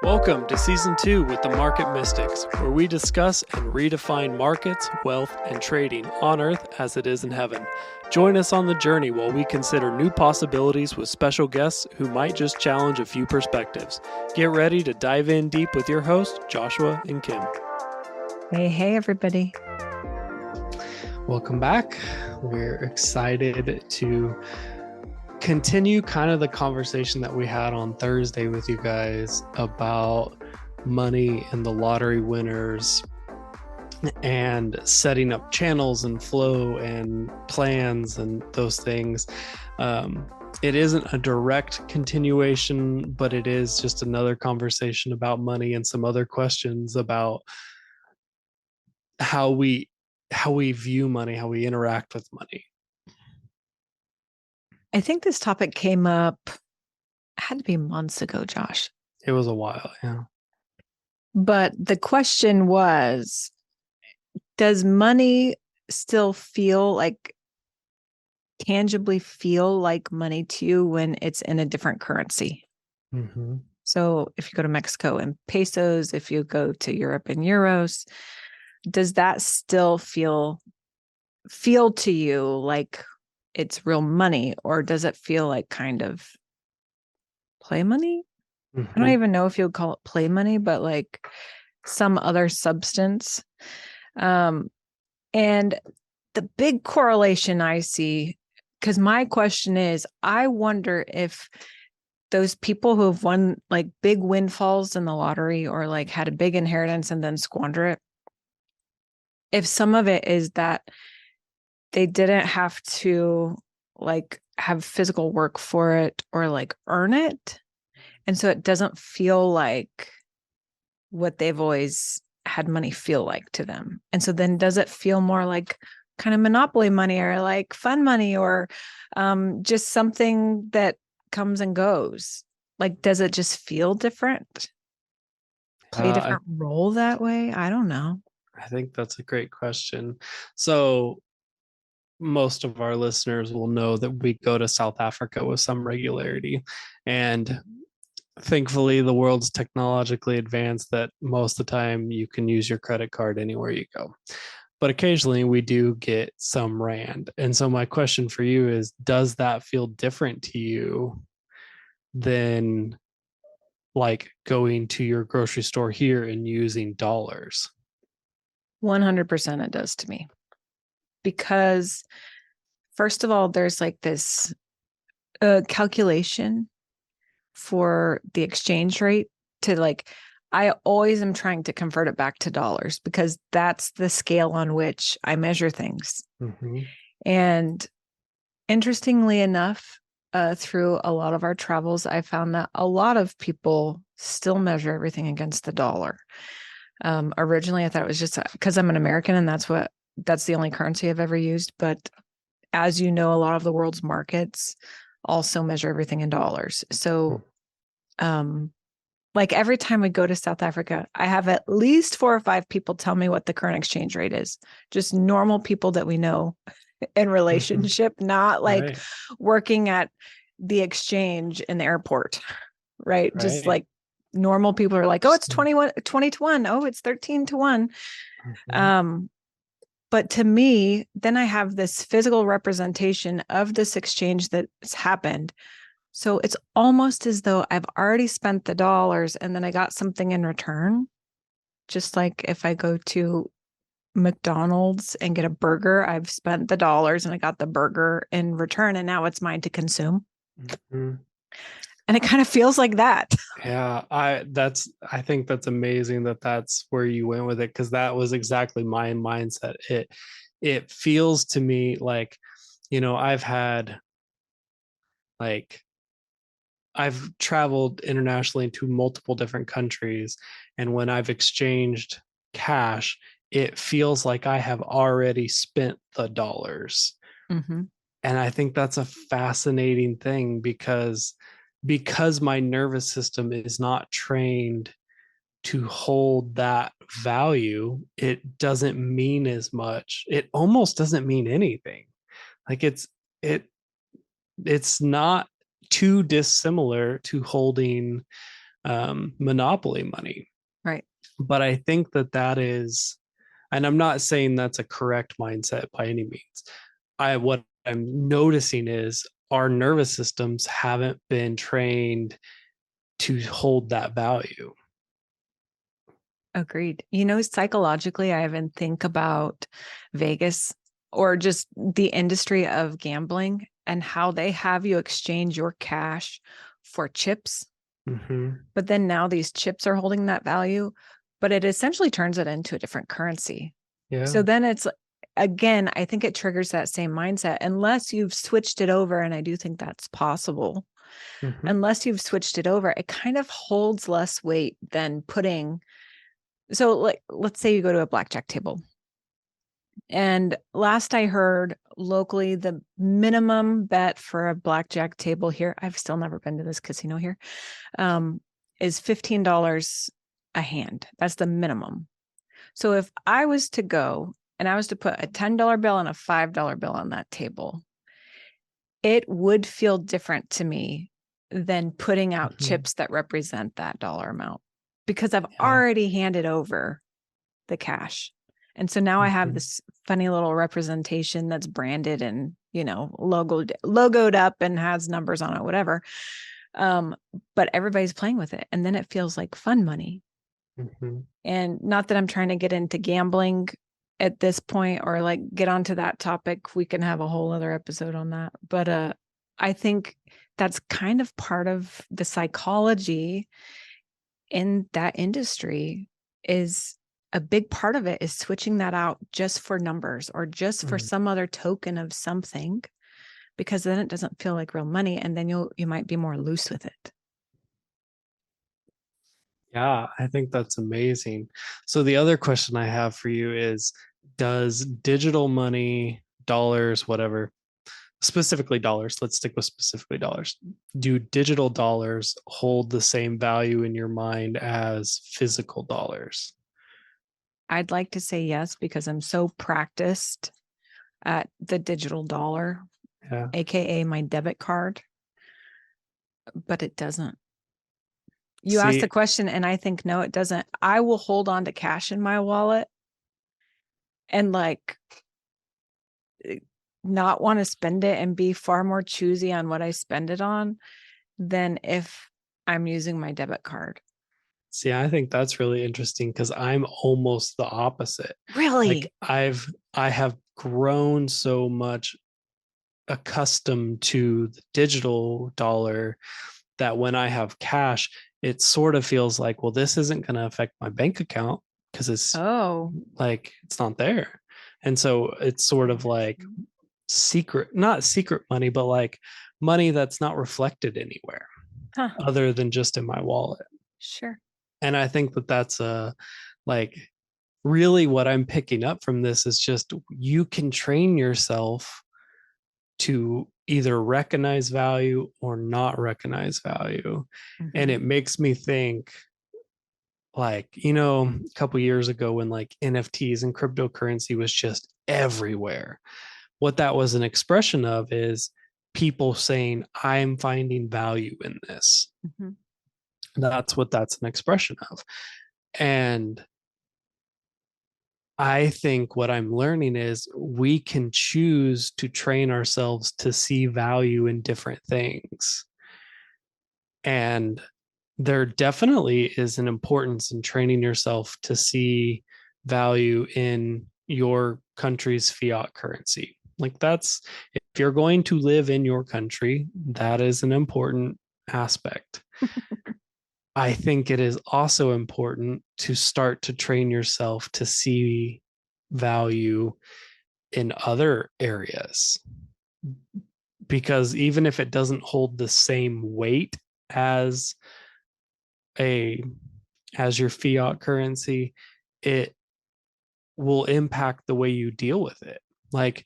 Welcome to Season 2 with the Market Mystics, where we discuss and redefine markets, wealth, and trading on Earth as it is in heaven. Join us on the journey while we consider new possibilities with special guests who might just challenge a few perspectives. Get ready to dive in deep with your hosts, Joshua and Kim. Hey, everybody. Welcome back. We're excited to continue kind of the conversation that we had on Thursday with you guys about money and the lottery winners and setting up channels and flow and plans and those things. It isn't a direct continuation, but it is just another conversation about money and some other questions about how we view money, how we interact with money. I think this topic came up, had to be months ago, Josh. It was a while, yeah. But the question was, does money still tangibly feel like money to you when it's in a different currency? Mm-hmm. So if you go to Mexico in pesos, if you go to Europe in euros, does that still feel to you like it's real money, or does it feel like kind of play money? Mm-hmm. I don't even know if you would call it play money, but like some other substance. And the big correlation I see, because my question is, I wonder if those people who have won like big windfalls in the lottery or like had a big inheritance and then squander it, if some of it is that they didn't have to like have physical work for it or like earn it. And so it doesn't feel like what they've always had money feel like to them. And so then does it feel more like kind of monopoly money or like fun money or just something that comes and goes? Like, does it just feel different? Play a different role that way? I don't know. I think that's a great question. So most of our listeners will know that we go to South Africa with some regularity. And thankfully, the world's technologically advanced that most of the time you can use your credit card anywhere you go. But occasionally we do get some rand. And so my question for you is, does that feel different to you than like going to your grocery store here and using dollars? 100% it does to me. Because first of all, there's like this calculation for the exchange rate to like, I always am trying to convert it back to dollars because that's the scale on which I measure things. Mm-hmm. And interestingly enough, through a lot of our travels, I found that a lot of people still measure everything against the dollar. Originally, I thought it was just because I'm an American and that's the only currency I've ever used. But as you know, a lot of the world's markets also measure everything in dollars. So, like every time we go to South Africa, I have at least 4 or 5 people tell me what the current exchange rate is. Just normal people that we know in relationship, mm-hmm. not like working at the exchange in the airport, right? Just like normal people are like, oh, it's 20 to 1. Oh, it's 13 to 1. Mm-hmm. But to me, then I have this physical representation of this exchange that's happened. So it's almost as though I've already spent the dollars and then I got something in return. Just like if I go to McDonald's and get a burger, I've spent the dollars and I got the burger in return and now it's mine to consume. Mm-hmm. And it kind of feels like that. Yeah, I think that's amazing that that's where you went with it, because that was exactly my mindset. It feels to me like, I've traveled internationally to multiple different countries, and when I've exchanged cash, it feels like I have already spent the dollars. Mm-hmm. And I think that's a fascinating thing because my nervous system is not trained to hold that value. It doesn't mean as much. It almost doesn't mean anything. Like it's not too dissimilar to holding monopoly money. Right. But I think that that is, and I'm not saying that's a correct mindset by any means. What I'm noticing is our nervous systems haven't been trained to hold that value. Agreed. Psychologically, I even think about Vegas or just the industry of gambling and how they have you exchange your cash for chips. Mm-hmm. But then now these chips are holding that value, but it essentially turns it into a different currency. Yeah. So then it's, again, I think it triggers that same mindset unless you've switched it over. And I do think that's possible. Mm-hmm. Unless you've switched it over, it kind of holds less weight than putting. So, like, let's say you go to a blackjack table. And last I heard locally, the minimum bet for a blackjack table here, I've still never been to this casino here, is $15 a hand. That's the minimum. So if I was to go and I was to put a $10 bill and a $5 bill on that table, it would feel different to me than putting out chips that represent that dollar amount because I've already handed over the cash. And so now I have this funny little representation that's branded and, logoed up and has numbers on it, whatever. But everybody's playing with it. And then it feels like fun money. Mm-hmm. And not that I'm trying to get into gambling at this point or like get onto that topic. We can have a whole other episode on that. But I think that's kind of part of the psychology in that industry. Is a big part of it is switching that out just for numbers or just for some other token of something, because then it doesn't feel like real money. And then you might be more loose with it. Yeah, I think that's amazing. So the other question I have for you is, does digital money, dollars, whatever, specifically dollars, let's stick with specifically dollars. Do digital dollars hold the same value in your mind as physical dollars? I'd like to say yes, because I'm so practiced at the digital dollar, AKA my debit card, but it doesn't. You asked the question and I think, no, it doesn't. I will hold on to cash in my wallet and not want to spend it and be far more choosy on what I spend it on than if I'm using my debit card. See, I think that's really interesting because I'm almost the opposite. Really? Like I have grown so much accustomed to the digital dollar that when I have cash, it sort of feels like, well, this isn't going to affect my bank account because it's like it's not there. And so it's sort of like not secret money, but like money that's not reflected anywhere other than just in my wallet. Sure. And I think that that's like really what I'm picking up from this is just you can train yourself to either recognize value or not recognize value. And it makes me think, like, a couple years ago when like NFTs and cryptocurrency was just everywhere, what that was an expression of is people saying, I'm finding value in this. That's what that's an expression of. And I think what I'm learning is we can choose to train ourselves to see value in different things. And there definitely is an importance in training yourself to see value in your country's fiat currency. Like, that's, if you're going to live in your country, that is an important aspect. I think it is also important to start to train yourself to see value in other areas, because even if it doesn't hold the same weight as your fiat currency, it will impact the way you deal with it. Like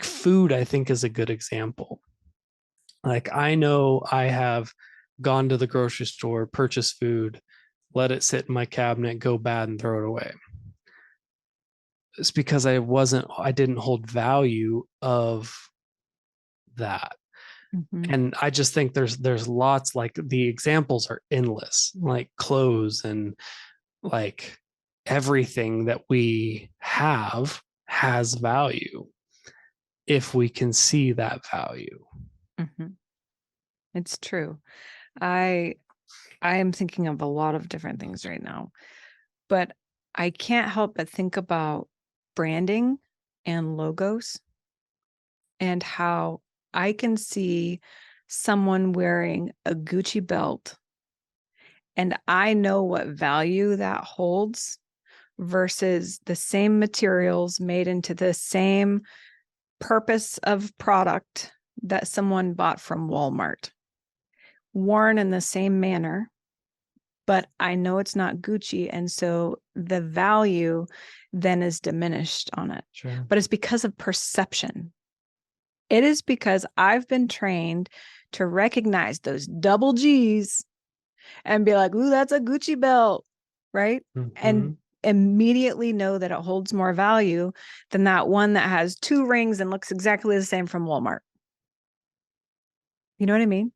food, I think, is a good example. Like, I know I have gone to the grocery store, purchased food, let it sit in my cabinet, go bad, and throw it away. It's because I didn't hold value of that. Mhm. And I just think there's lots, like the examples are endless, like clothes and like everything that we have has value if we can see that value. Mhm. It's true. I I am thinking of a lot of different things right now, but I can't help but think about branding and logos and how I can see someone wearing a Gucci belt and I know what value that holds versus the same materials made into the same purpose of product that someone bought from Walmart, worn in the same manner, but I know it's not Gucci. And so the value then is diminished on it. Sure. But it's because of perception. It is because I've been trained to recognize those double G's and be like, ooh, that's a Gucci belt, right? And immediately know that it holds more value than that one that has 2 rings and looks exactly the same from Walmart. You know what I mean?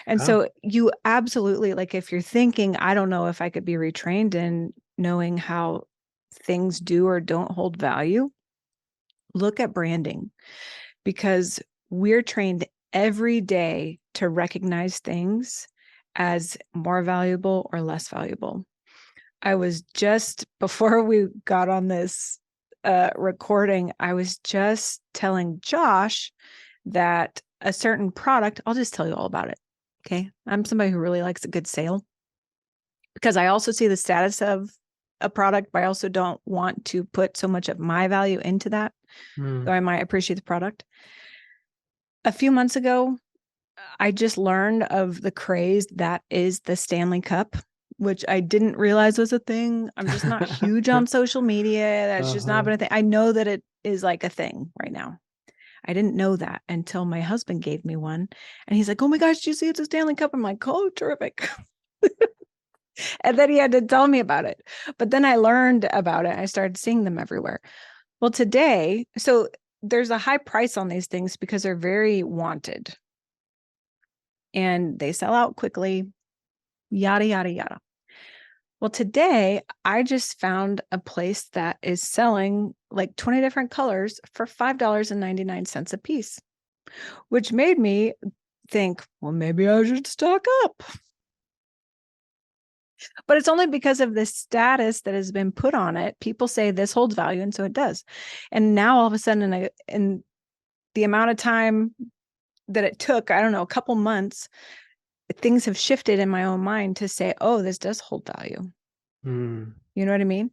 And so you absolutely, like, if you're thinking, I don't know if I could be retrained in knowing how things do or don't hold value, look at branding, because we're trained every day to recognize things as more valuable or less valuable. I was just before we got on this recording, I was just telling Josh that a certain product, I'll just tell you all about it. Okay. I'm somebody who really likes a good sale because I also see the status of a product, but I also don't want to put so much of my value into that, though I might appreciate the product. A few months ago, I just learned of the craze that is the Stanley Cup, which I didn't realize was a thing. I'm just not huge on social media. That's just not been a thing. I know that it is like a thing right now. I didn't know that until my husband gave me one. And he's like, oh my gosh, did you see it's a Stanley Cup? I'm like, oh, terrific. And then he had to tell me about it. But then I learned about it. I started seeing them everywhere. Well, today, so there's a high price on these things because they're very wanted and they sell out quickly, yada, yada, yada. Well, today I just found a place that is selling like 20 different colors for $5.99 a piece, which made me think, well, maybe I should stock up. But it's only because of the status that has been put on it. People say this holds value, and so it does. And now all of a sudden, in the amount of time that it took, I don't know, a couple months, things have shifted in my own mind to say, oh, this does hold value. You know what I mean?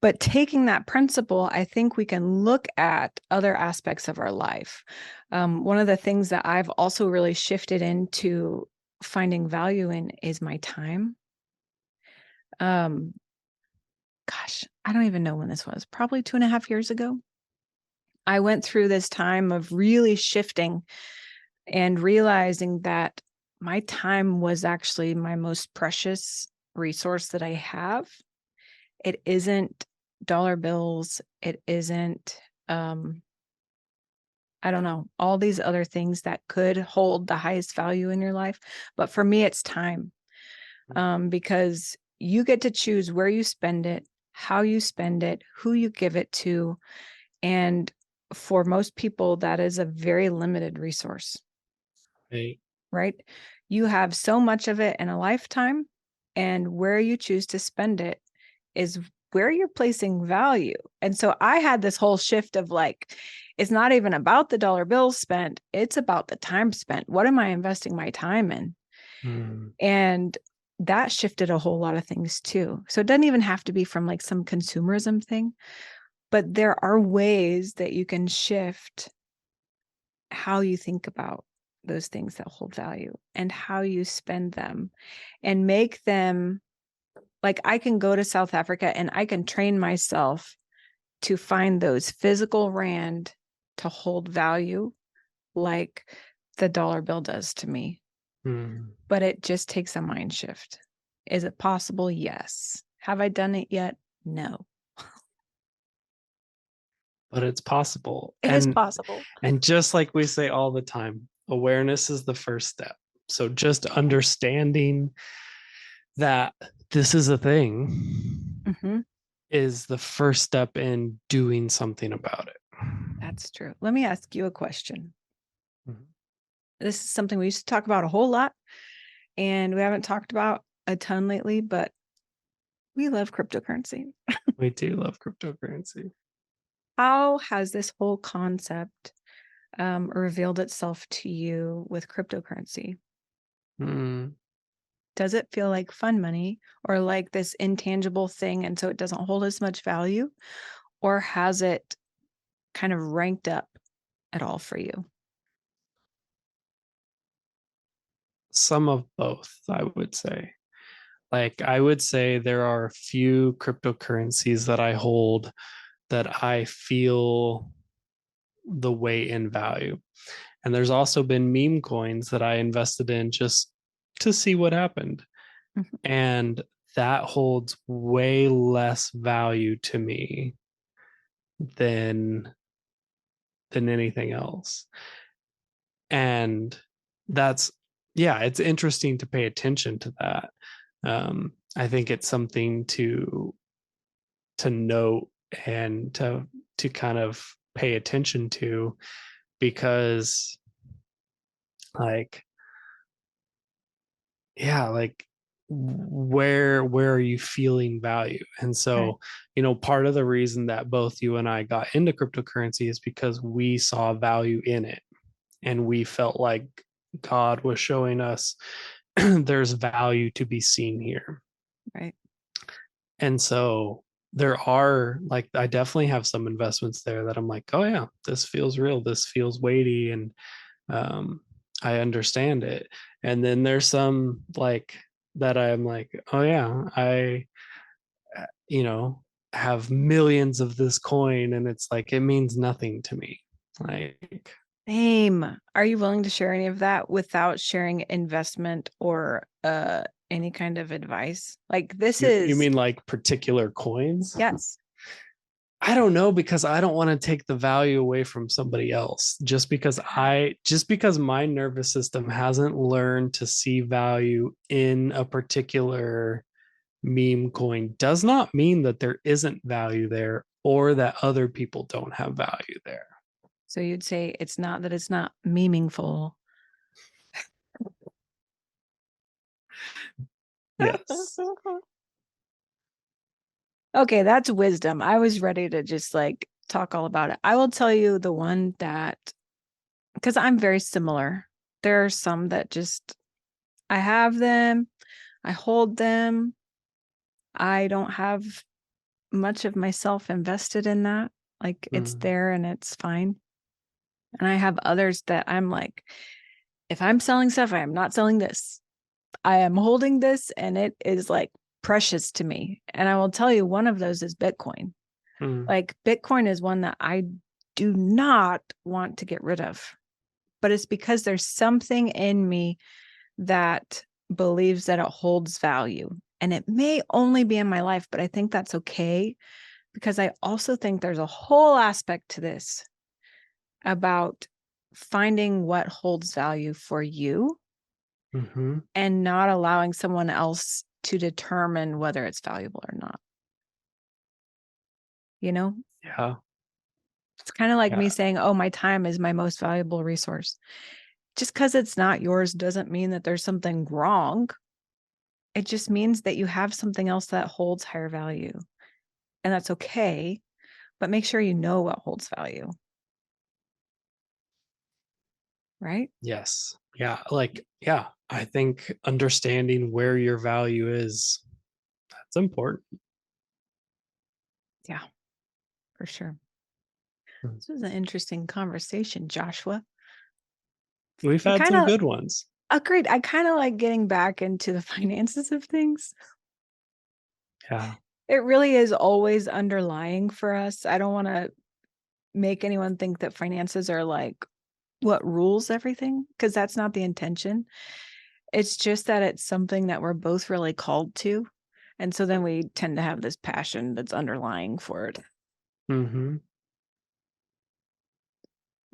But taking that principle, I think we can look at other aspects of our life. One of the things that I've also really shifted into finding value in is my time. Gosh, I don't even know when this was, probably 2.5 years ago. I went through this time of really shifting and realizing that my time was actually my most precious resource that I have. It isn't dollar bills. It isn't, I don't know, all these other things that could hold the highest value in your life. But for me, it's time, because you get to choose where you spend it, how you spend it, who you give it to. And for most people, that is a very limited resource, right? You have so much of it in a lifetime, and where you choose to spend it is where you're placing value. And so I had this whole shift of like, it's not even about the dollar bills spent, it's about the time spent. What am I investing my time in? And that shifted a whole lot of things too. So it doesn't even have to be from like some consumerism thing, but there are ways that you can shift how you think about those things that hold value and how you spend them and make them, like, I can go to South Africa and I can train myself to find those physical rand to hold value like the dollar bill does to me. But it just takes a mind shift. Is it possible? Yes. Have I done it yet? No. But it's possible. It is possible. And just like we say all the time, awareness is the first step. So just understanding that this is a thing is the first step in doing something about it. That's true. Let me ask you a question. Mhm. This is something we used to talk about a whole lot, and we haven't talked about a ton lately, but we love cryptocurrency. We do love cryptocurrency. How has this whole concept revealed itself to you with cryptocurrency? Mm. Does it feel like fun money or like this intangible thing, and so it doesn't hold as much value? Or has it kind of ranked up at all for you? Some of both, I would say. Like, I would say there are a few cryptocurrencies that I hold that I feel the weight in value. And there's also been meme coins that I invested in just to see what happened. Mhm. And that holds way less value to me than anything else. And that's, yeah, it's interesting to pay attention to that. I think it's something to note and to kind of pay attention to, because like, yeah, like, where are you feeling value? And so, part of the reason that both you and I got into cryptocurrency is because we saw value in it, and we felt like God was showing us there's value to be seen here. Right. And so there are, like, I definitely have some investments there that I'm like, oh yeah, this feels real, this feels weighty, and um I understand it. And then there's some, like, that I'm like, oh yeah, I you know have millions of this coin, and it's like it means nothing to me. Like, Same. Are you willing to share any of that without sharing investment or any kind of advice? Like this you is mean like particular coins? yes. I don't know, because I don't want to take the value away from somebody else, just because my nervous system hasn't learned to see value in a particular meme coin does not mean that there isn't value there, or that other people don't have value there. So you'd say it's not that it's not meaningful. Yes. Okay, that's wisdom. I was ready to just like talk all about it. I will tell you the one that, because I'm very similar. There are some that just, I have them, I hold them. I don't have much of myself invested in that. Like it's Mm, there and it's fine. And I have others that I'm like, if I'm selling stuff, I am not selling this. I am holding this and it is like precious to me. And I will tell you, one of those is Bitcoin. mm, Like Bitcoin is one that I do not want to get rid of, but it's because there's something in me that believes that it holds value. And it may only be in my life, but I think that's okay, because I also think there's a whole aspect to this about finding what holds value for you mm-hmm. and not allowing someone else to determine whether it's valuable or not. You know, Yeah. it's kind of like me Yeah. saying, oh, my time is my most valuable resource. Just because it's not yours doesn't mean that there's something wrong. It just means that you have something else that holds higher value. And that's okay. But make sure you know what holds value. Right? Yes. Yeah. Like, yeah, I think understanding where your value is, that's important. Yeah, for sure. Hmm. This was an interesting conversation, Joshua. We've I had kind some of good ones. agreed. I kind of like getting back into the finances of things. Yeah. It really is always underlying for us. I don't want to make anyone think that finances are like what rules everything, because that's not the intention. It's just that it's something that we're both really called to. And so then we tend to have this passion that's underlying for it. Mm-hmm.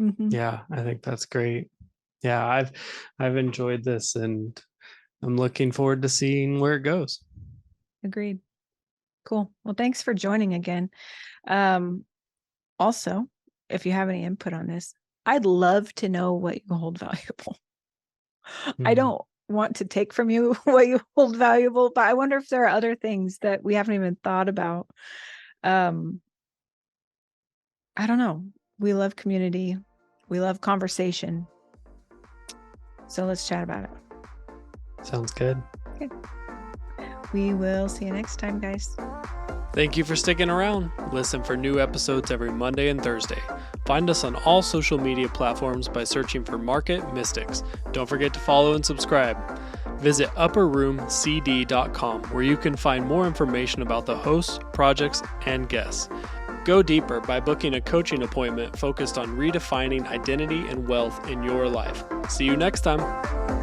Mm-hmm. Yeah. I think that's great. Yeah, I've enjoyed this, and I'm looking forward to seeing where it goes. Agreed. Cool. Well, thanks for joining again. Also, if you have any input on this, I'd love to know what you hold valuable. I don't want to take from you what you hold valuable, but I wonder if there are other things that we haven't even thought about. I don't know. We love community. We love conversation. So let's chat about it. Sounds good. Okay. We will see you next time, guys. Thank you for sticking around. Listen for new episodes every Monday and Thursday. Find us on all social media platforms by searching for Market Mystics. Don't forget to follow and subscribe. Visit upperroomcd.com where you can find more information about the hosts, projects, and guests. Go deeper by booking a coaching appointment focused on redefining identity and wealth in your life. See you next time.